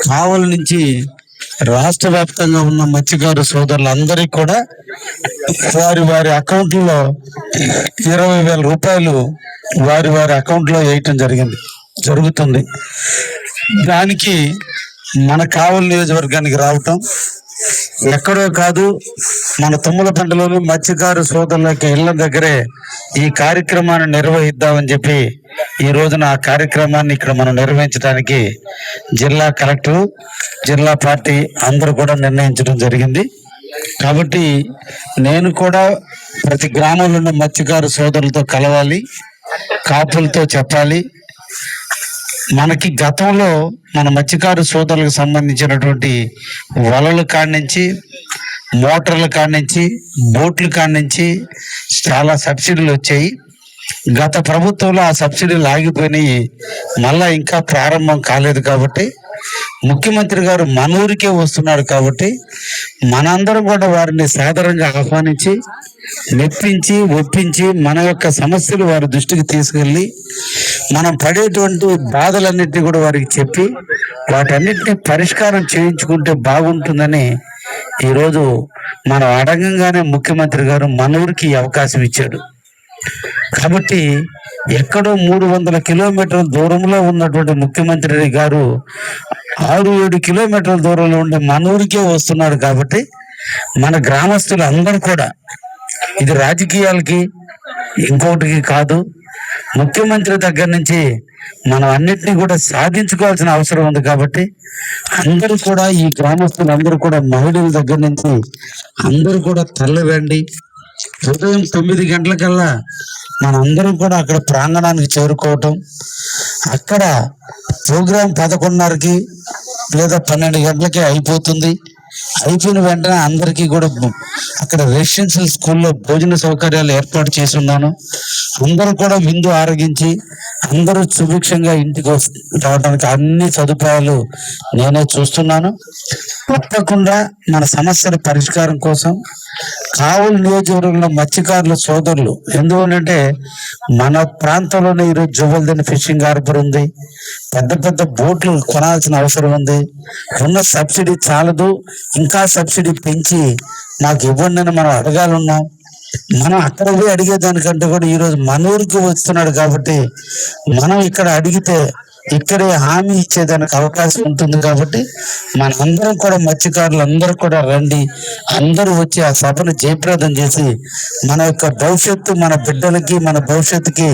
కావలి నుంచి రాష్ట్ర వ్యాప్తంగా ఉన్న మత్స్యకారు సోదరులందరికీ కూడా వారి వారి అకౌంట్లో 20,000 రూపాయలు వారి వారి అకౌంట్లో వేయటం జరుగుతుంది. దానికి మన కావలి నియోజకవర్గానికి రావటం ఎక్కడో కాదు, మన తుమ్మలపేటలోని మత్స్యకారు సోదరులకి ఇళ్ల దగ్గరే ఈ కార్యక్రమాన్ని నిర్వహిద్దామని చెప్పి ఈ రోజున ఆ కార్యక్రమాన్ని ఇక్కడ మనం నిర్వహించడానికి జిల్లా కలెక్టర్, జిల్లా పార్టీ అందరూ కూడా నిర్ణయించడం జరిగింది. కాబట్టి నేను కూడా ప్రతి గ్రామంలో ఉన్న మత్స్యకారు సోదరులతో కలవాలి, కాపులతో చెప్పాలి. మనకి గతంలో మన మత్స్యకారు సోదరులకు సంబంధించినటువంటి వలల కాడ్నుంచి, మోటార్ల కాడ్నుంచి, బోట్ల కాడ్నుంచి చాలా సబ్సిడీలు వచ్చాయి. గత ప్రభుత్వంలో ఆ సబ్సిడీలు ఆగిపోయినాయి, మళ్ళా ఇంకా ప్రారంభం కాలేదు. కాబట్టి ముఖ్యమంత్రి గారు మన ఊరికే వస్తున్నాడు. కాబట్టి మనందరం కూడా వారిని సాధారణంగా ఆహ్వానించి, మెప్పించి, ఒప్పించి మన యొక్క సమస్యలు వారి దృష్టికి తీసుకెళ్ళి మనం పడేటువంటి బాధలన్నింటినీ కూడా వారికి చెప్పి వాటన్నిటిని పరిష్కారం చేయించుకుంటే బాగుంటుందని ఈరోజు మనం అడగంగానే ముఖ్యమంత్రి గారు మన ఊరికి అవకాశం ఇచ్చాడు. కాబట్టి ఎక్కడో 300 కిలోమీటర్ల దూరంలో ఉన్నటువంటి ముఖ్యమంత్రి గారు 6-7 కిలోమీటర్ల దూరంలో ఉండే మన ఊరికే వస్తున్నాడు. కాబట్టి మన గ్రామస్తులు అందరూ కూడా, ఇది రాజకీయాలకి ఇంకొకటికి కాదు, ముఖ్యమంత్రి దగ్గర నుంచి మనం అన్నిటినీ కూడా సాధించుకోవాల్సిన అవసరం ఉంది. కాబట్టి అందరూ కూడా, ఈ గ్రామస్తులు అందరూ కూడా, మహిళల దగ్గర నుంచి అందరూ కూడా తరలిరండి. ఉదయం 9 గంటలకల్లా మనందరం కూడా అక్కడ ప్రాంగణానికి చేరుకోవటం, అక్కడ ప్రోగ్రాం 11:30కి లేదా 12 గంటలకి అయిపోతుంది. అయిపోయిన వెంటనే అందరికీ కూడా అక్కడ రెసిడెన్షియల్ స్కూల్లో భోజన సౌకర్యాలు ఏర్పాటు చేసి ఉన్నాను. అందరూ కూడా విందు ఆరగించి అందరూ సుభిక్షంగా ఇంటికి రావడానికి అన్ని సదుపాయాలు నేనే చూస్తున్నాను. తప్పకుండా మన సమస్యల పరిష్కారం కోసం కావలి నియోజకవర్గంలో మత్స్యకారుల సోదరులు, ఎందుకంటే మన ప్రాంతంలోనే ఈరోజు జువల్దిని ఫిషింగ్ హార్బర్ ఉంది, పెద్ద పెద్ద బోట్లు కొనాల్సిన అవసరం ఉంది. ఉన్న సబ్సిడీ చాలదు, ఇంకా సబ్సిడీ పెంచి నాకు ఇవ్వండి అని మనం అడగాలన్నాం. మనం అక్కడ పోయి అడిగేదానికంటే కూడా ఈరోజు మన ఊరికి వస్తున్నాడు. కాబట్టి మనం ఇక్కడ అడిగితే ఇక్కడే హామీ ఇచ్చేదానికి అవకాశం ఉంటుంది. కాబట్టి మనందరం కూడా, మత్స్యకారులు అందరూ కూడా రండి, అందరూ వచ్చి ఆ సభను జయప్రదం చేసి మన యొక్క భవిష్యత్తు, మన బిడ్డలకి, మన భవిష్యత్తుకి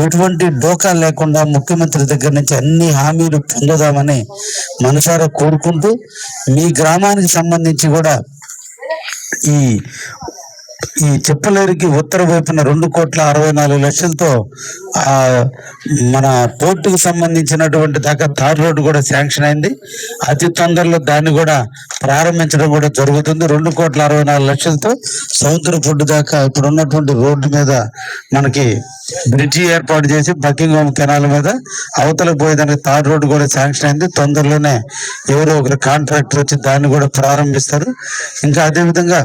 ఎటువంటి డోకా లేకుండా ముఖ్యమంత్రి దగ్గర నుంచి అన్ని హామీలు పొందుదామని మనసారా కోరుకుంటూ, మీ గ్రామానికి సంబంధించి కూడా ఈ చెప్పలేరికి ఉత్తర వైపున 2,64,00,000తో మన పోర్టుకు సంబంధించినటువంటి దాకా తార్ రోడ్డు కూడా శాంక్షన్ అయింది. అతి తొందరలో దాన్ని కూడా ప్రారంభించడం కూడా జరుగుతుంది. 2,64,00,000తో సముద్ర పొడ్డు దాకా ఇప్పుడు ఉన్నటువంటి రోడ్డు మీద మనకి బ్రిడ్జి ఏర్పాటు చేసి బకింగ్హామ్ కెనాల్ మీద అవతలకు పోయేదానికి తార్ రోడ్డు కూడా శాంక్షన్ అయింది. తొందరలోనే ఎవరో ఒకరు కాంట్రాక్టర్ వచ్చి దాన్ని కూడా ప్రారంభిస్తారు. ఇంకా అదేవిధంగా